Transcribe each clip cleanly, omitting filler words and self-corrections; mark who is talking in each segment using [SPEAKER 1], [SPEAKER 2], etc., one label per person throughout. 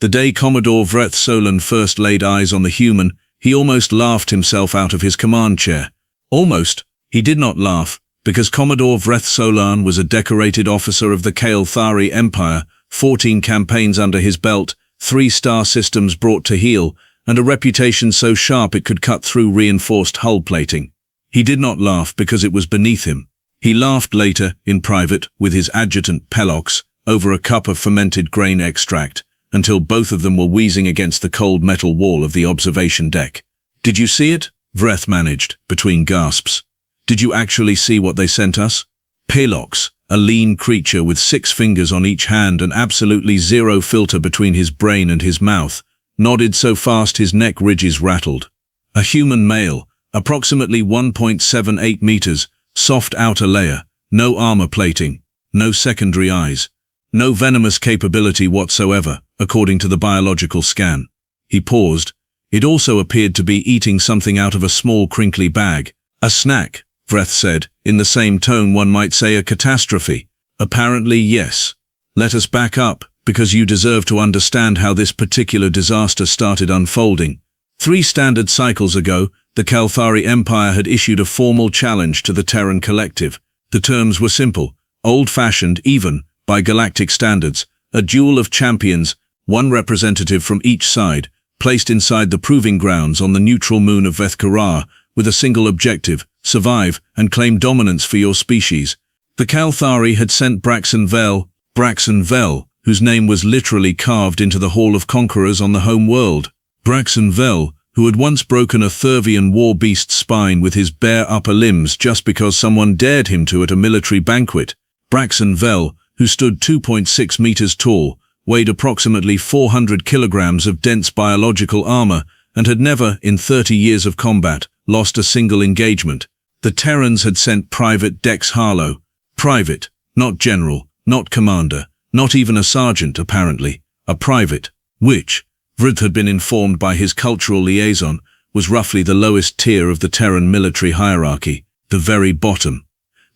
[SPEAKER 1] The day Commodore Vreth Solan first laid eyes on the human, he almost laughed himself out of his command chair. Almost. He did not laugh, because Commodore Vreth Solan was a decorated officer of the Kaelthari Empire, 14 campaigns under his belt, 3-star systems brought to heel, and a reputation so sharp it could cut through reinforced hull plating. He did not laugh because it was beneath him. He laughed later, in private, with his adjutant Pelox, over a cup of fermented grain extract, until both of them were wheezing against the cold metal wall of the observation deck. "Did you see it?" Vreth managed, between gasps. "Did you actually see what they sent us?" Pelox, a lean creature with 6 fingers on each hand and absolutely zero filter between his brain and his mouth, nodded so fast his neck ridges rattled. A human male, approximately 1.78 meters, soft outer layer, no armor plating, no secondary eyes, no venomous capability whatsoever, according to the biological scan. He paused. It also appeared to be eating something out of a small crinkly bag. "A snack," Vreth said, in the same tone one might say a catastrophe. "Apparently, yes. Let us back up, because you deserve to understand how this particular disaster started unfolding. 3 standard cycles ago, the Kaelthari Empire had issued a formal challenge to the Terran Collective. The terms were simple, old-fashioned even, by Galactic standards, a duel of champions, 1 representative from each side, placed inside the proving grounds on the neutral moon of Vreth, with a single objective, survive and claim dominance for your species. The Kaelthari had sent Braxon Vel, whose name was literally carved into the Hall of Conquerors on the home world. Braxon Vel, who had once broken a Thurvian war beast's spine with his bare upper limbs just because someone dared him to at a military banquet. Braxon Vel, who stood 2.6 meters tall, weighed approximately 400 kilograms of dense biological armor, and had never, in 30 years of combat, lost a single engagement. The Terrans had sent Private Dex Harlow. Private, not general, not commander, not even a sergeant apparently, a private, which, Vreth had been informed by his cultural liaison, was roughly the lowest tier of the Terran military hierarchy, the very bottom,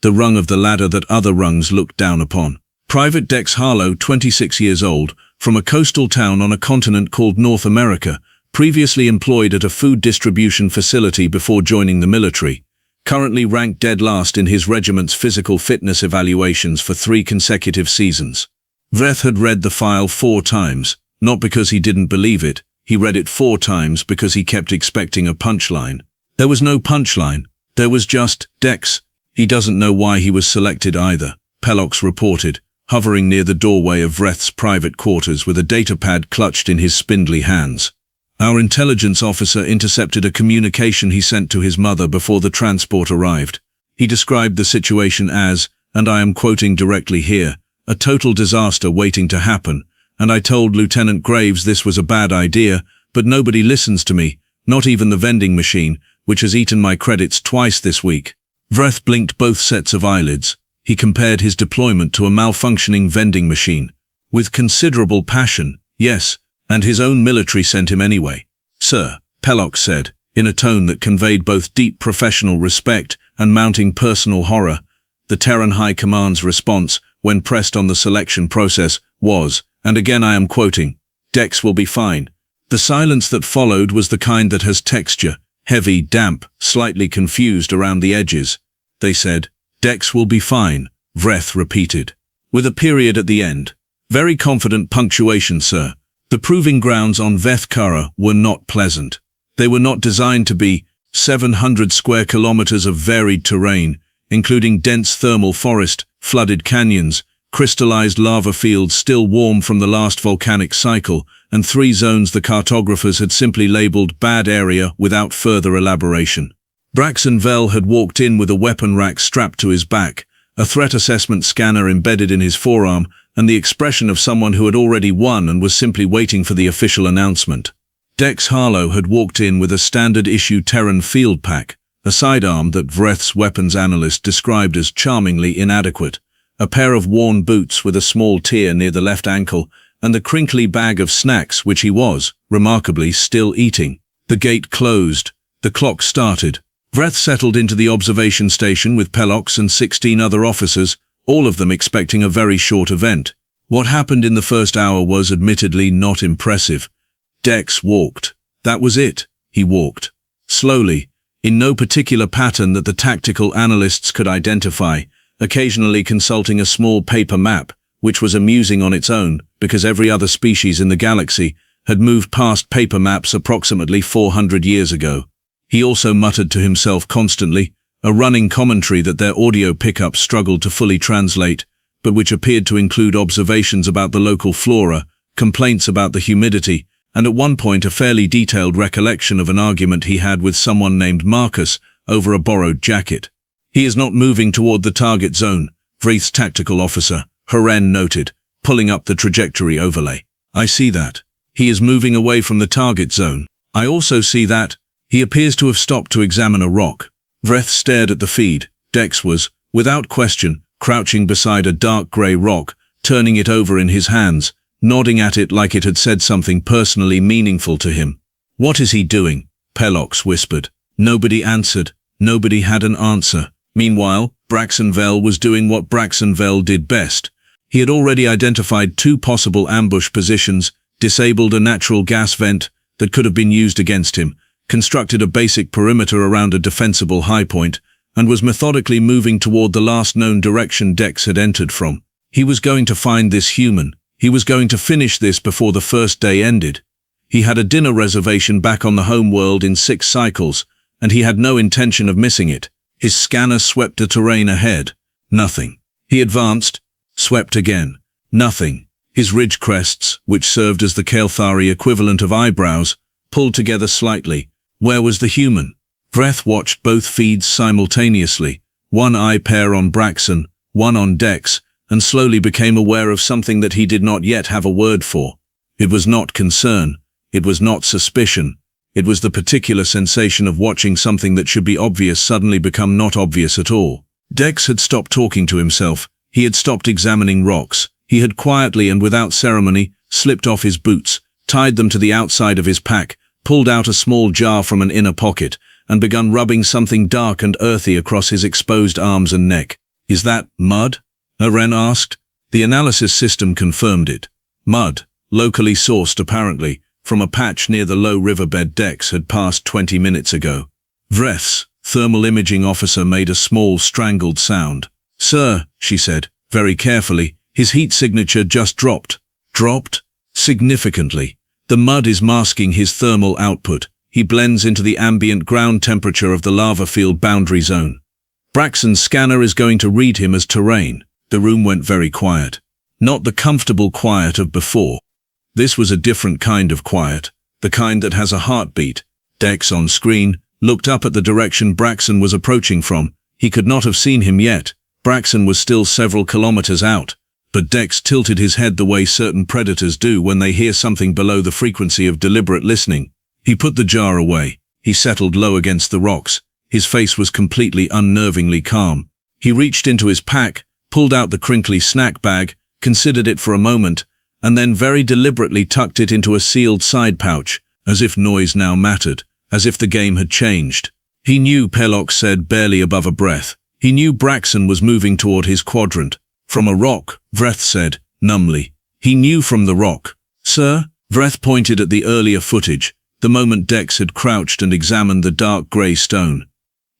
[SPEAKER 1] the rung of the ladder that other rungs looked down upon. Private Dex Harlow, 26 years old, from a coastal town on a continent called North America, previously employed at a food distribution facility before joining the military, currently ranked dead last in his regiment's physical fitness evaluations for 3 consecutive seasons. Vreth had read the file 4 times, not because he didn't believe it, he read it 4 times because he kept expecting a punchline. There was no punchline, there was just, Dex. He doesn't know why he was selected either, Pelox reported, hovering near the doorway of Vreth's private quarters with a datapad clutched in his spindly hands. Our intelligence officer intercepted a communication he sent to his mother before the transport arrived. He described the situation as, and I am quoting directly here, a total disaster waiting to happen, and I told Lieutenant Graves this was a bad idea, but nobody listens to me, not even the vending machine, which has eaten my credits twice this week. Vreth blinked both sets of eyelids. He compared his deployment to a malfunctioning vending machine. With considerable passion, yes, and his own military sent him anyway. "Sir," Pelox said, in a tone that conveyed both deep professional respect and mounting personal horror. The Terran High Command's response, when pressed on the selection process, was, and again I am quoting, "Dex will be fine." The silence that followed was the kind that has texture, heavy, damp, slightly confused around the edges. They said, "Dex will be fine," Vreth repeated, with a period at the end. "Very confident punctuation, sir." The proving grounds on Vreth were not pleasant. They were not designed to be 700 square kilometers of varied terrain, including dense thermal forest, flooded canyons, crystallized lava fields still warm from the last volcanic cycle, and 3 zones the cartographers had simply labeled bad area without further elaboration. Braxon Vel had walked in with a weapon rack strapped to his back, a threat assessment scanner embedded in his forearm, and the expression of someone who had already won and was simply waiting for the official announcement. Dex Harlow had walked in with a standard-issue Terran field pack, a sidearm that Vreth's weapons analyst described as charmingly inadequate, a pair of worn boots with a small tear near the left ankle, and the crinkly bag of snacks which he was, remarkably, still eating. The gate closed. The clock started. Vreth settled into the observation station with Pelox and 16 other officers, all of them expecting a very short event. What happened in the first hour was admittedly not impressive. Dex walked. That was it. He walked. Slowly, in no particular pattern that the tactical analysts could identify, occasionally consulting a small paper map, which was amusing on its own, because every other species in the galaxy had moved past paper maps approximately 400 years ago. He also muttered to himself constantly, a running commentary that their audio pickup struggled to fully translate, but which appeared to include observations about the local flora, complaints about the humidity, and at one point a fairly detailed recollection of an argument he had with someone named Marcus over a borrowed jacket. He is not moving toward the target zone, Vreth's tactical officer, Haren noted, pulling up the trajectory overlay. I see that. He is moving away from the target zone. I also see that. He appears to have stopped to examine a rock. Vreth stared at the feed. Dex was, without question, crouching beside a dark grey rock, turning it over in his hands, nodding at it like it had said something personally meaningful to him. What is he doing? Pelox whispered. Nobody answered. Nobody had an answer. Meanwhile, Braxon Vel was doing what Braxon Vel did best. He had already identified 2 possible ambush positions, disabled a natural gas vent that could have been used against him, constructed a basic perimeter around a defensible high point, and was methodically moving toward the last known direction Dex had entered from. He was going to find this human. He was going to finish this before the first day ended. He had a dinner reservation back on the home world in 6 cycles, and he had no intention of missing it. His scanner swept the terrain ahead. Nothing. He advanced, swept again. Nothing. His ridge crests, which served as the Kaelthari equivalent of eyebrows, pulled together slightly. Where was the human? Vreth watched both feeds simultaneously, one eye pair on Braxon, one on Dex, and slowly became aware of something that he did not yet have a word for. It was not concern. It was not suspicion. It was the particular sensation of watching something that should be obvious suddenly become not obvious at all. Dex had stopped talking to himself. He had stopped examining rocks. He had quietly and without ceremony slipped off his boots, tied them to the outside of his pack, pulled out a small jar from an inner pocket, and begun rubbing something dark and earthy across his exposed arms and neck. Is that mud? Haren asked. The analysis system confirmed it. Mud, locally sourced apparently, from a patch near the low riverbed Dex had passed 20 minutes ago. Vreth's thermal imaging officer made a small strangled sound. Sir, she said, very carefully, his heat signature just dropped. Dropped? Significantly. The mud is masking his thermal output. He blends into the ambient ground temperature of the lava field boundary zone. Braxon's scanner is going to read him as terrain. The room went very quiet. Not the comfortable quiet of before. This was a different kind of quiet, the kind that has a heartbeat. Dex on screen looked up at the direction Braxon was approaching from. He could not have seen him yet. Braxon was still several kilometers out. But Dex tilted his head the way certain predators do when they hear something below the frequency of deliberate listening. He put the jar away. He settled low against the rocks. His face was completely unnervingly calm. He reached into his pack, pulled out the crinkly snack bag, considered it for a moment, and then very deliberately tucked it into a sealed side pouch, as if noise now mattered, as if the game had changed. He knew, Pelox said barely above a breath. He knew Braxon was moving toward his quadrant. From a rock, Vreth said, numbly. He knew from the rock. Sir? Vreth pointed at the earlier footage, the moment Dex had crouched and examined the dark grey stone.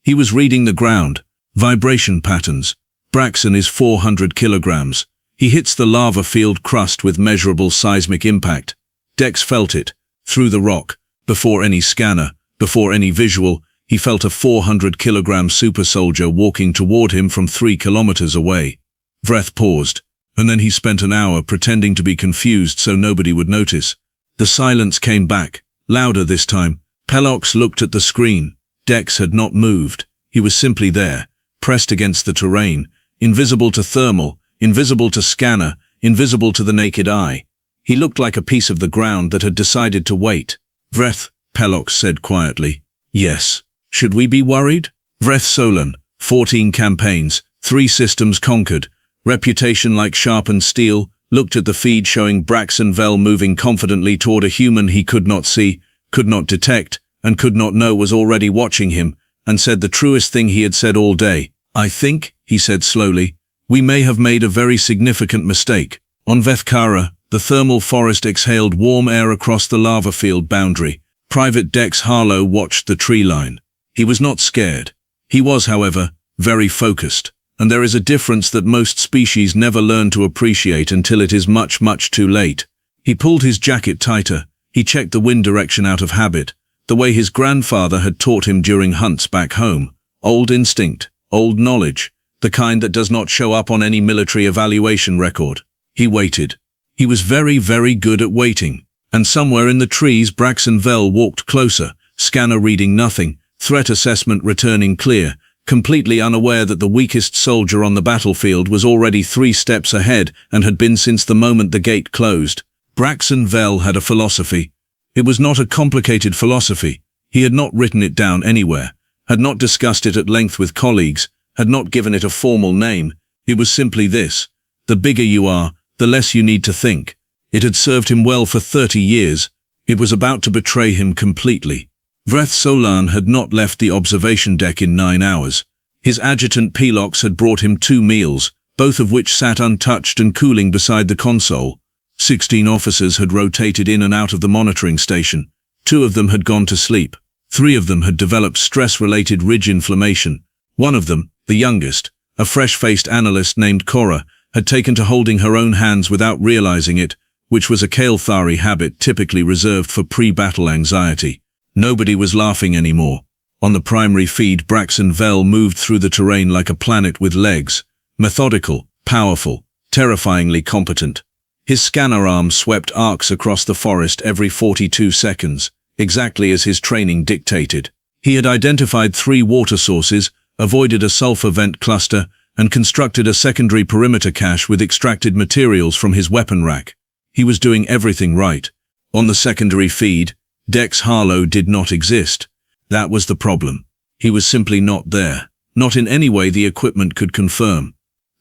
[SPEAKER 1] He was reading the ground. Vibration patterns. Braxon is 400 kilograms. He hits the lava field crust with measurable seismic impact. Dex felt it, through the rock, before any scanner, before any visual. He felt a 400-kilogram super soldier walking toward him from 3 kilometers away. Vreth paused, and then he spent an hour pretending to be confused so nobody would notice. The silence came back, louder this time. Pelox looked at the screen. Dex had not moved. He was simply there, pressed against the terrain, invisible to thermal, invisible to scanner, invisible to the naked eye. He looked like a piece of the ground that had decided to wait. Vreth, Pelox said quietly. Yes. Should we be worried? Vreth Solan, 14 campaigns, 3 systems conquered, reputation like sharpened steel, looked at the feed showing Braxon Vel moving confidently toward a human he could not see, could not detect, and could not know was already watching him, and said the truest thing he had said all day. I think, he said slowly, we may have made a very significant mistake. On Vethkara, the thermal forest exhaled warm air across the lava field boundary. Private Dex Harlow watched the tree line. He was not scared. He was, however, very focused. And there is a difference that most species never learn to appreciate until it is much, much too late. He pulled his jacket tighter. He checked the wind direction out of habit, the way his grandfather had taught him during hunts back home. Old instinct, old knowledge, the kind that does not show up on any military evaluation record. He waited. He was very, very good at waiting. And somewhere in the trees, Braxon Vel walked closer, scanner reading nothing, threat assessment returning clear, completely unaware that the weakest soldier on the battlefield was already 3 steps ahead and had been since the moment the gate closed. Braxon Vel had a philosophy. It was not a complicated philosophy. He had not written it down anywhere, had not discussed it at length with colleagues, had not given it a formal name. It was simply this: the bigger you are, the less you need to think. It had served him well for 30 years. It was about to betray him completely. Vreth Solan had not left the observation deck in 9 hours. His adjutant Pelox had brought him 2 meals, both of which sat untouched and cooling beside the console. 16 officers had rotated in and out of the monitoring station. 2 of them had gone to sleep. 3 of them had developed stress-related ridge inflammation. One of them, the youngest, a fresh-faced analyst named Cora, had taken to holding her own hands without realizing it, which was a Kaelthari habit typically reserved for pre-battle anxiety. Nobody was laughing anymore. On the primary feed, Braxon Vel moved through the terrain like a planet with legs. Methodical, powerful, terrifyingly competent. His scanner arm swept arcs across the forest every 42 seconds, exactly as his training dictated. He had identified 3 water sources, avoided a sulfur vent cluster, and constructed a secondary perimeter cache with extracted materials from his weapon rack. He was doing everything right. On the secondary feed, Dex Harlow did not exist. That was the problem. He was simply not there. Not in any way the equipment could confirm.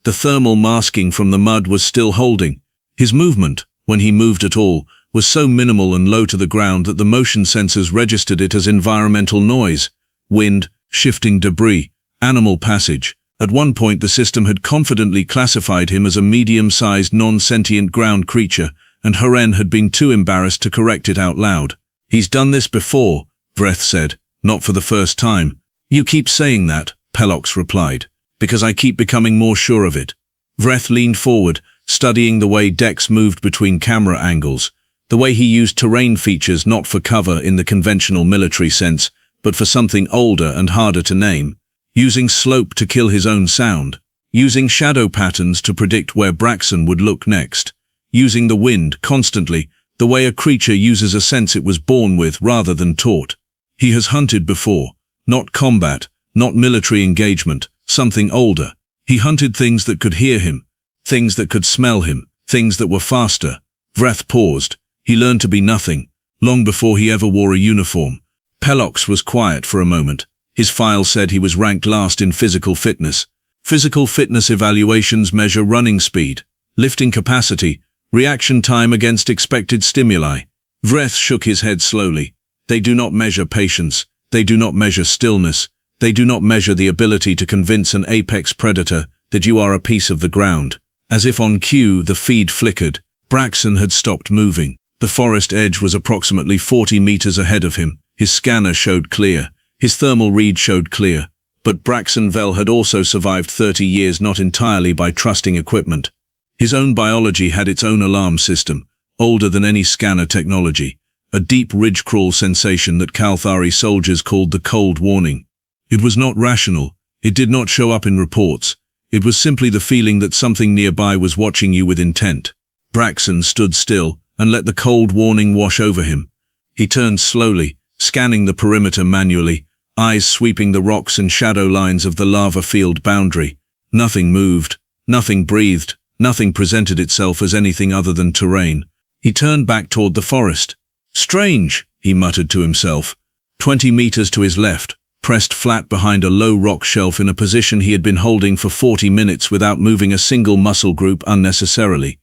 [SPEAKER 1] The thermal masking from the mud was still holding. His movement, when he moved at all, was so minimal and low to the ground that the motion sensors registered it as environmental noise. Wind, shifting debris, animal passage. At one point the system had confidently classified him as a medium-sized non-sentient ground creature, and Haren had been too embarrassed to correct it out loud. "He's done this before," Vreth said, "not for the first time." "You keep saying that," Pelox replied, "because I keep becoming more sure of it." Vreth leaned forward, studying the way Dex moved between camera angles, the way he used terrain features not for cover in the conventional military sense, but for something older and harder to name. Using slope to kill his own sound, using shadow patterns to predict where Braxon would look next, using the wind constantly, the way a creature uses a sense it was born with rather than taught. He has hunted before, not combat, not military engagement, something older. He hunted things that could hear him, things that could smell him, things that were faster. Vreth paused. He learned to be nothing, long before he ever wore a uniform. Pelox was quiet for a moment. His file said he was ranked last in physical fitness. Physical fitness evaluations measure running speed, lifting capacity, reaction time against expected stimuli. Vreth shook his head slowly. They do not measure patience. They do not measure stillness. They do not measure the ability to convince an apex predator that you are a piece of the ground. As if on cue, the feed flickered. Braxon had stopped moving. The forest edge was approximately 40 meters ahead of him. His scanner showed clear. His thermal read showed clear. But Braxon Vel had also survived 30 years not entirely by trusting equipment. His own biology had its own alarm system, older than any scanner technology, a deep ridge crawl sensation that Kaelthari soldiers called the cold warning. It was not rational. It did not show up in reports. It was simply the feeling that something nearby was watching you with intent. Braxon stood still and let the cold warning wash over him. He turned slowly, scanning the perimeter manually, eyes sweeping the rocks and shadow lines of the lava field boundary. Nothing moved, nothing breathed, nothing presented itself as anything other than terrain. He turned back toward the forest. "Strange," he muttered to himself. 20 meters to his left, pressed flat behind a low rock shelf in a position he had been holding for 40 minutes without moving a single muscle group unnecessarily.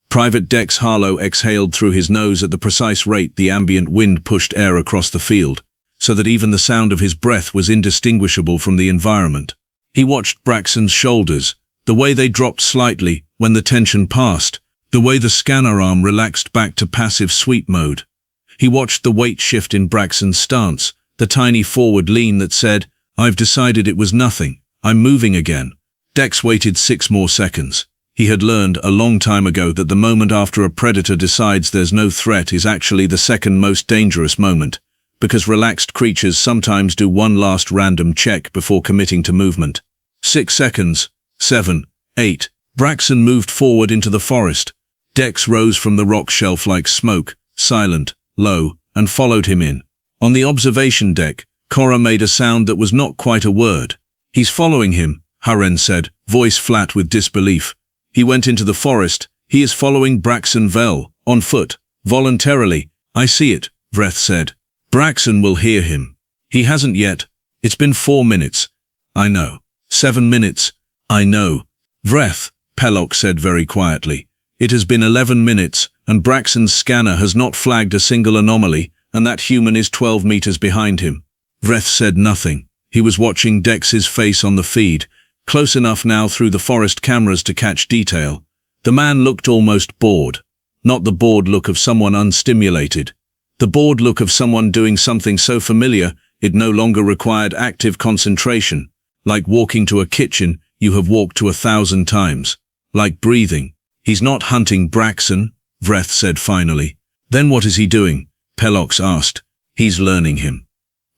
[SPEAKER 1] Private Dex Harlow exhaled through his nose at the precise rate the ambient wind pushed air across the field, so that even the sound of his breath was indistinguishable from the environment. He watched Braxon's shoulders, the way they dropped slightly when the tension passed, The way the scanner arm relaxed back to passive sweep mode. He watched the weight shift in Braxon's stance, the tiny forward lean that said, "I've decided it was nothing. I'm moving again." Dex waited 6 more seconds. He had learned a long time ago that the moment after a predator decides there's no threat is actually the second most dangerous moment, because relaxed creatures sometimes do one last random check before committing to movement. 6 seconds. 7. 8. Braxon moved forward into the forest. Dex rose from the rock shelf like smoke, silent, low, and followed him in. On the observation deck, Cora made a sound that was not quite a word. "He's following him," Haren said, voice flat with disbelief. "He went into the forest. He is following Braxon Vel, on foot, voluntarily." "I see it," Vreth said. "Braxon will hear him." "He hasn't yet. It's been 4 minutes." "I know." 7 minutes. "I know." "Vreth," Pelok said very quietly. "It has been 11 minutes, and Braxon's scanner has not flagged a single anomaly, and that human is 12 meters behind him." Vreth said nothing. He was watching Dex's face on the feed, close enough now through the forest cameras to catch detail. The man looked almost bored. Not the bored look of someone unstimulated. The bored look of someone doing something so familiar it no longer required active concentration. Like walking to a kitchen you have walked to 1,000 times. Like breathing. "He's not hunting Braxon," Vreth said finally. "Then what is he doing?" Pelox asked. "He's learning him."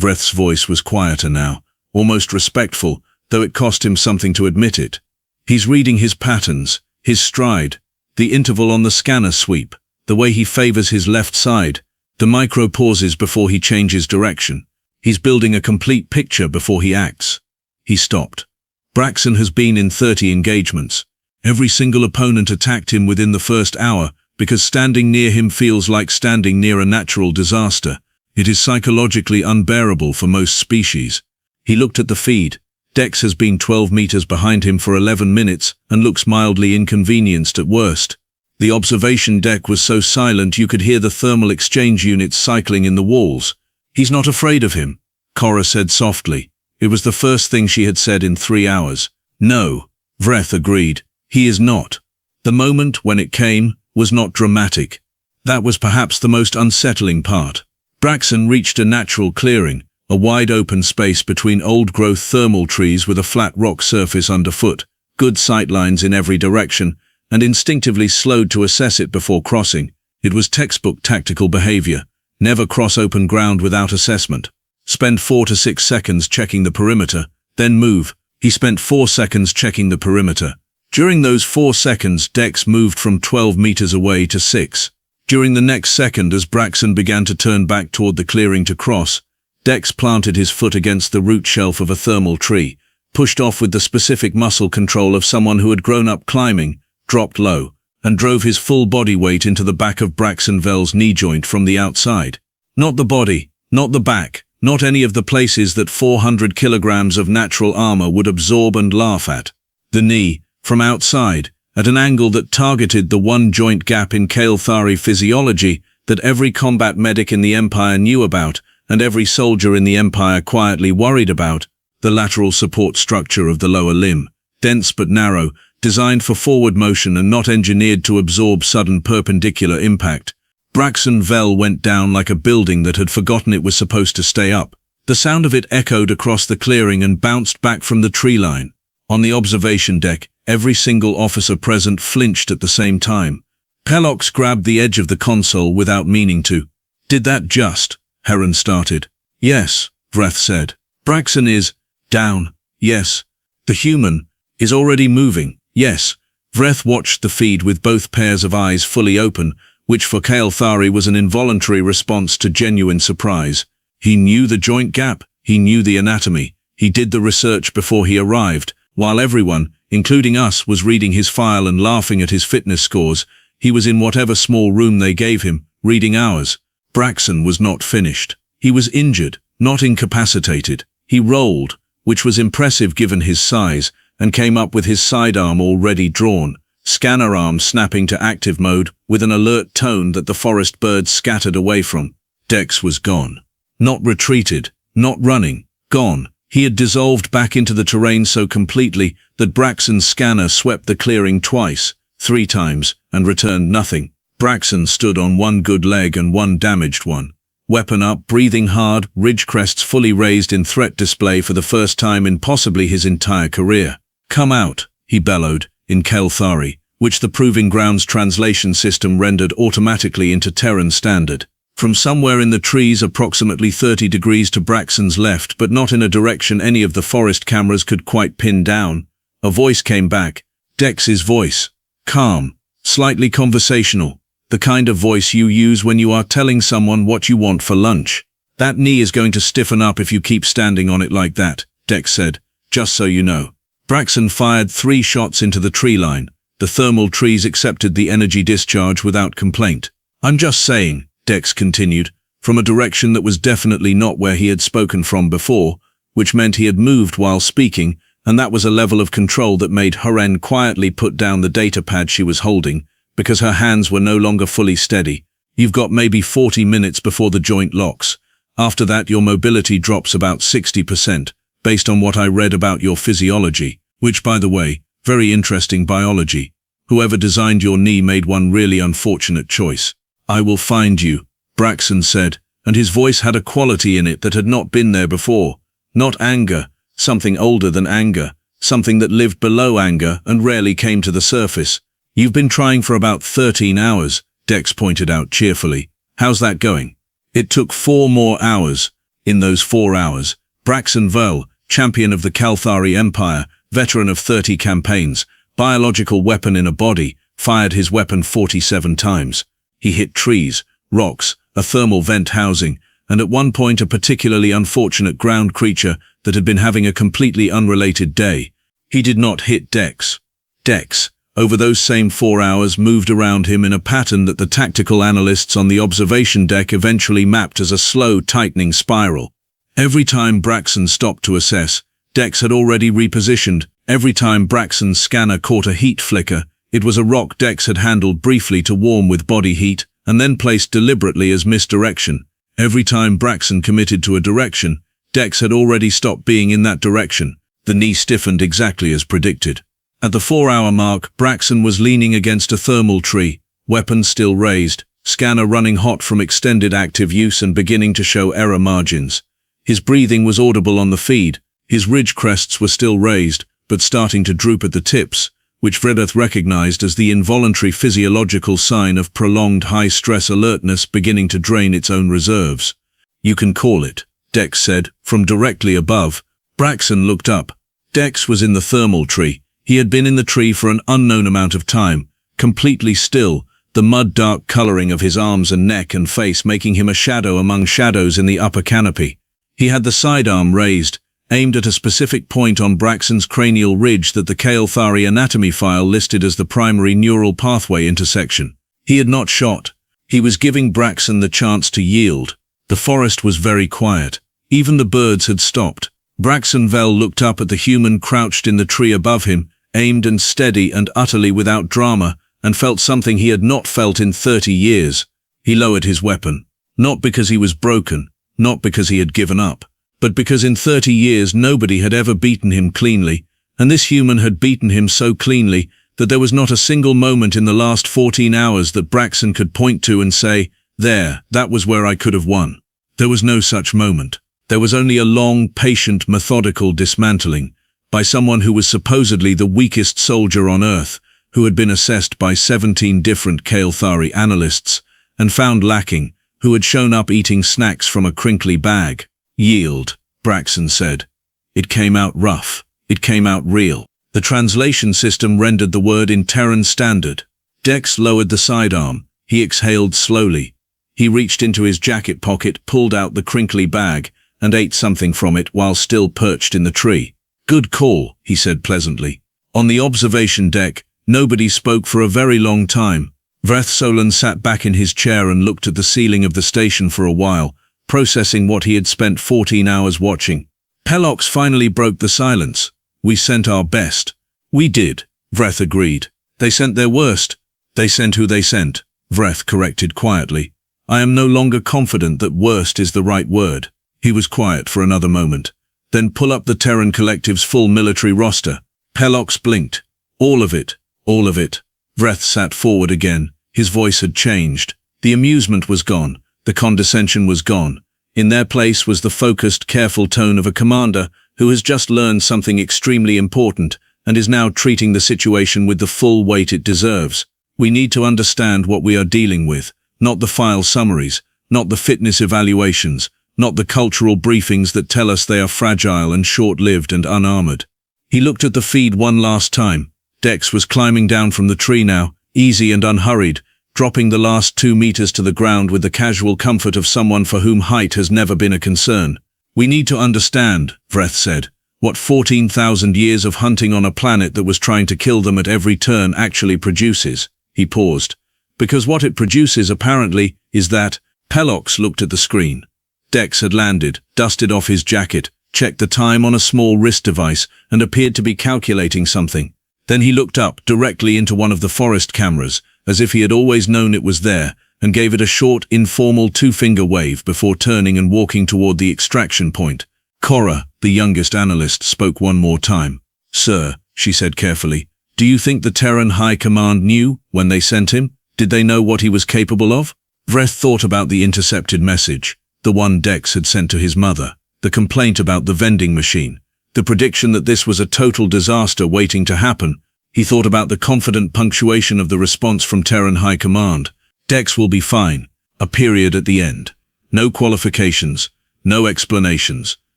[SPEAKER 1] Vreth's voice was quieter now, almost respectful, though it cost him something to admit it. "He's reading his patterns, his stride, the interval on the scanner sweep, the way he favors his left side, the micro pauses before he changes direction. He's building a complete picture before he acts." He stopped. Braxon has been in 30 engagements. Every single opponent attacked him within the first hour, because standing near him feels like standing near a natural disaster. It is psychologically unbearable for most species. He looked at the feed. Dex has been 12 meters behind him for 11 minutes and looks mildly inconvenienced at worst. The observation deck was so silent you could hear the thermal exchange units cycling in the walls. "He's not afraid of him," Cora said softly. It was the first thing she had said in 3 hours. "No," Vreth agreed. "He is not." The moment, when it came, was not dramatic. That was perhaps the most unsettling part. Braxon reached a natural clearing, a wide open space between old-growth thermal trees with a flat rock surface underfoot, good sightlines in every direction, and instinctively slowed to assess it before crossing. It was textbook tactical behavior. Never cross open ground without assessment. Spend 4 to 6 seconds checking the perimeter, then move. He spent 4 seconds checking the perimeter. During those 4 seconds, Dex moved from 12 meters away to 6. During the next second, as Braxon began to turn back toward the clearing to cross, Dex planted his foot against the root shelf of a thermal tree, pushed off with the specific muscle control of someone who had grown up climbing, dropped low, and drove his full body weight into the back of Braxon Vel's knee joint from the outside. Not the body, not the back, not any of the places that 400 kilograms of natural armor would absorb and laugh at. The knee, from outside, at an angle that targeted the one joint gap in Kaelthari physiology that every combat medic in the Empire knew about, and every soldier in the Empire quietly worried about, the lateral support structure of the lower limb, dense but narrow, designed for forward motion and not engineered to absorb sudden perpendicular impact. Braxon Vel went down like a building that had forgotten it was supposed to stay up. The sound of it echoed across the clearing and bounced back from the tree line. On the observation deck, every single officer present flinched at the same time. Pelox grabbed the edge of the console without meaning to. "Did that just?" Heron started. "Yes," Vreth said. "Braxon is down. Yes. The human is already moving. Yes." Vreth watched the feed with both pairs of eyes fully open, which for Kaelthari was an involuntary response to genuine surprise. He knew the joint gap. He knew the anatomy. He did the research before he arrived. While everyone, including us, was reading his file and laughing at his fitness scores, he was in whatever small room they gave him, reading ours. Braxon was not finished. He was injured, not incapacitated. He rolled, which was impressive given his size, and came up with his sidearm already drawn, scanner arm snapping to active mode with an alert tone that the forest birds scattered away from. Dex was gone. Not retreated, not running, gone. He had dissolved back into the terrain so completely that Braxon's scanner swept the clearing twice, 3 times, and returned nothing. Braxon stood on one good leg and one damaged one. Weapon up, breathing hard, ridge crests fully raised in threat display for the first time in possibly his entire career. "Come out," he bellowed, in Kaelthari, which the Proving Grounds translation system rendered automatically into Terran Standard. From somewhere in the trees approximately 30 degrees to Braxon's left, but not in a direction any of the forest cameras could quite pin down, a voice came back. Dex's voice. Calm, slightly conversational. The kind of voice you use when you are telling someone what you want for lunch. "That knee is going to stiffen up if you keep standing on it like that," Dex said, "just so you know." Braxon fired 3 shots into the tree line. The thermal trees accepted the energy discharge without complaint. "I'm just saying," Dex continued, from a direction that was definitely not where he had spoken from before, which meant he had moved while speaking, and that was a level of control that made Huren quietly put down the data pad she was holding, because her hands were no longer fully steady. "You've got maybe 40 minutes before the joint locks. After that your mobility drops about 60%, based on what I read about your physiology, which, by the way, very interesting biology. Whoever designed your knee made one really unfortunate choice." "I will find you," Braxon said, and his voice had a quality in it that had not been there before. Not anger, something older than anger, something that lived below anger and rarely came to the surface. "You've been trying for about 13 hours, Dex pointed out cheerfully. "How's that going?" It took 4 more hours. In those 4 hours, Braxon Vel, champion of the Kaelthari Empire, veteran of 30 campaigns, biological weapon in a body, fired his weapon 47 times. He hit trees, rocks, a thermal vent housing, and at one point a particularly unfortunate ground creature that had been having a completely unrelated day. He did not hit Dex. Dex, over those same 4 hours, moved around him in a pattern that the tactical analysts on the observation deck eventually mapped as a slow, tightening spiral. Every time Braxon stopped to assess, Dex had already repositioned. Every time Braxon's scanner caught a heat flicker, it was a rock Dex had handled briefly to warm with body heat, and then placed deliberately as misdirection. Every time Braxon committed to a direction, Dex had already stopped being in that direction. The knee stiffened exactly as predicted. At the 4-hour mark, Braxon was leaning against a thermal tree, weapon still raised, scanner running hot from extended active use and beginning to show error margins. His breathing was audible on the feed. His ridge crests were still raised, but starting to droop at the tips, which Vreth recognized as the involuntary physiological sign of prolonged high-stress alertness beginning to drain its own reserves. "You can call it," Dex said, from directly above. Braxon looked up. Dex was in the thermal tree. He had been in the tree for an unknown amount of time, completely still, the mud-dark coloring of his arms and neck and face making him a shadow among shadows in the upper canopy. He had the sidearm raised, aimed at a specific point on Braxon's cranial ridge that the Kaelthari anatomy file listed as the primary neural pathway intersection. He had not shot. He was giving Braxon the chance to yield. The forest was very quiet. Even the birds had stopped. Braxon Vel looked up at the human crouched in the tree above him, aimed and steady and utterly without drama, and felt something he had not felt in 30 years. He lowered his weapon. Not because he was broken, not because he had given up, but because in 30 years nobody had ever beaten him cleanly, and this human had beaten him so cleanly that there was not a single moment in the last 14 hours that Braxon could point to and say, "There, that was where I could have won." There was no such moment. There was only a long, patient, methodical dismantling by someone who was supposedly the weakest soldier on Earth, who had been assessed by 17 different Kaelthari analysts and found lacking, who had shown up eating snacks from a crinkly bag. "Yield," Braxon said. It came out rough. It came out real. The translation system rendered the word in Terran Standard. Dex lowered the sidearm. He exhaled slowly. He reached into his jacket pocket, pulled out the crinkly bag, and ate something from it while still perched in the tree. "Good call," he said pleasantly. On the observation deck, nobody spoke for a very long time. Vreth sat back in his chair and looked at the ceiling of the station for a while, processing what he had spent 14 hours watching. Pelox finally broke the silence. "We sent our best." "We did," Vreth agreed. "They sent their worst." "They sent who they sent," Vreth corrected quietly. "I am no longer confident that worst is the right word." He was quiet for another moment. "Then pull up the Terran Collective's full military roster." Pelox blinked. All of it, all of it." Vreth sat forward again. His voice had changed. The amusement was gone. The condescension was gone. In their place was the focused, careful tone of a commander who has just learned something extremely important and is now treating the situation with the full weight it deserves. We need to understand what we are dealing with, not the file summaries, not the fitness evaluations, not the cultural briefings that tell us they are fragile and short-lived and unarmored. He looked at the feed one last time. Dex was climbing down from the tree now, easy and unhurried, dropping the last 2 meters to the ground with the casual comfort of someone for whom height has never been a concern. We need to understand, Vreth said, what 14,000 years of hunting on a planet that was trying to kill them at every turn actually produces. He paused. Because what it produces, apparently, is that. Pelox looked at the screen. Dex had landed, dusted off his jacket, checked the time on a small wrist device, and appeared to be calculating something. Then he looked up, directly into one of the forest cameras, as if he had always known it was there, and gave it a short, informal 2-finger wave before turning and walking toward the extraction point. Cora, the youngest analyst, spoke one more time. "Sir," she said carefully, "do you think the Terran High Command knew when they sent him? Did they know what he was capable of?" Vreth thought about the intercepted message, the one Dex had sent to his mother, the complaint about the vending machine, the prediction that this was a total disaster waiting to happen. He thought about the confident punctuation of the response from Terran High Command. Dex will be fine. A period at the end. No qualifications, no explanations,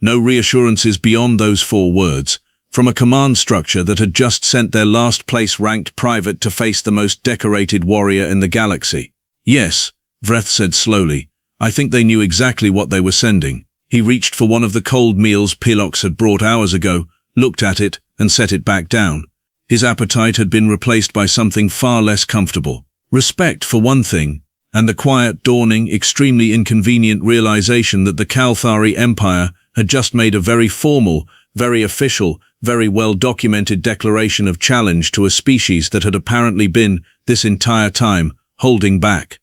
[SPEAKER 1] no reassurances beyond those 4 words, from a command structure that had just sent their last place ranked private to face the most decorated warrior in the galaxy. "Yes," Vreth said slowly, "I think they knew exactly what they were sending." He reached for one of the cold meals Pelox had brought hours ago, looked at it, and set it back down. His appetite had been replaced by something far less comfortable. Respect, for one thing, and the quiet, dawning, extremely inconvenient realization that the Kaelthari Empire had just made a very formal, very official, very well-documented declaration of challenge to a species that had apparently been, this entire time, holding back.